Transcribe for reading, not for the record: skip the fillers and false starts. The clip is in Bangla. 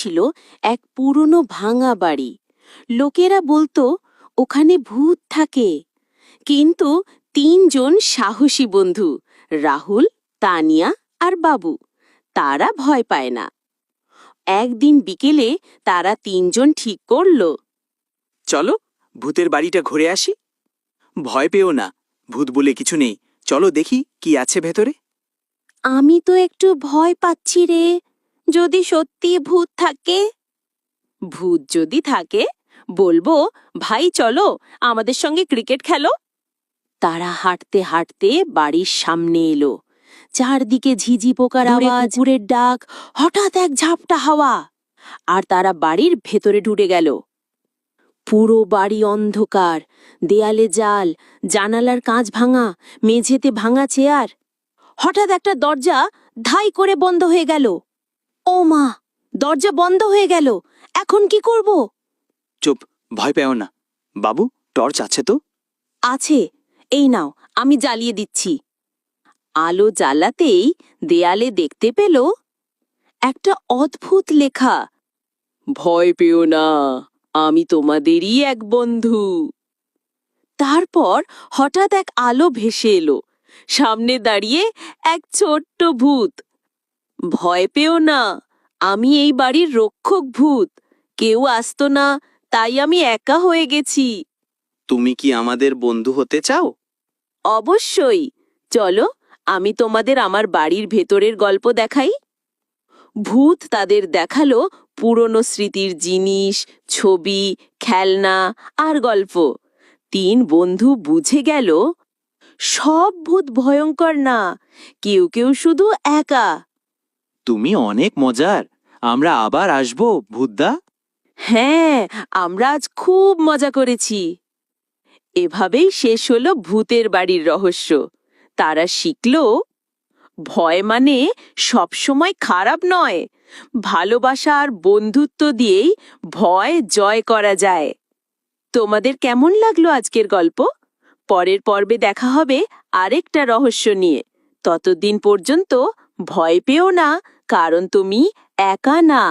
ছিল এক পুরনো ভাঙা বাড়ি। লোকেরা বলতো ওখানে ভূত থাকে, কিন্তু তিনজন সাহসী বন্ধু, রাহুল, তানিয়া আর বাবু, তারা ভয় পায় না। একদিন বিকেলে তারা তিনজন ঠিক করল, চলো ভূতের বাড়িটা ঘুরে আসি। ভয় পেও না, ভূত বলে কিছু নেই। চলো দেখি কি আছে ভেতরে। আমি তো একটু ভয় পাচ্ছি রে, যদি সত্যি ভূত থাকে। ভূত যদি থাকে বলবো, ভাই চলো আমাদের সঙ্গে ক্রিকেট খেলো। তারা হাঁটতে হাঁটতে বাড়ির সামনে এলো। চারদিকে ঝিঝি পোকার আওয়াজ, কুকুরের ডাক, হঠাৎ এক ঝাপটা হাওয়া, আর তারা বাড়ির ভেতরে ঢুকে গেল। পুরো বাড়ি অন্ধকার, দেয়ালে জাল, জানালার কাঁচ ভাঙা, মেঝেতে ভাঙা চেয়ার। হঠাৎ একটা দরজা ধাই করে বন্ধ হয়ে গেল। ও মা, দরজা বন্ধ হয়ে গেল, এখন কি করব? চুপ, ভয় পেও না। বাবু, টর্চ আছে তো? আছে, এই নাও, আমি জ্বালিয়ে দিচ্ছি। আলো জ্বালাতেই দেয়ালে দেখতে পেল একটা অদ্ভুত লেখা, ভয় পেও না, আমি তোমাদেরই এক বন্ধু। তারপর হঠাৎ এক আলো ভেসে এলো, সামনে দাঁড়িয়ে এক ছোট্ট ভূত। ভয় পেও না, আমি এই বাড়ির রক্ষক ভূত, কেউ আসতো না, তাই আমি একা হয়ে গেছি। তুমি কি আমাদের বন্ধু হতে চাও? অবশ্যই, চলো আমি তোমাদের আমার বাড়ির ভেতরের গল্প দেখাই। ভূত তাদের দেখালো পুরনো স্মৃতির জিনিস, ছবি, খেলনা আর গল্প। তিন বন্ধু বুঝে গেল সব ভূত ভয়ঙ্কর না, কেউ কেউ শুধু একা। তুমি অনেক মজার, আমরা আবার আসবো ভূতদা। হ্যাঁ, আমরা আজ খুব মজা করেছি। এভাবেই শেষ হলো ভূতের বাড়ির রহস্য। তারা শিখল, ভয় মানে সবসময় খারাপ নয়, ভালোবাসা আর বন্ধুত্ব দিয়েই ভয় জয় করা যায়। তোমাদের কেমন লাগলো আজকের গল্প? পরের পর্বে দেখা হবে আরেকটা রহস্য নিয়ে। ততদিন পর্যন্ত ভয় পেও না, কারণ তুমি একা না।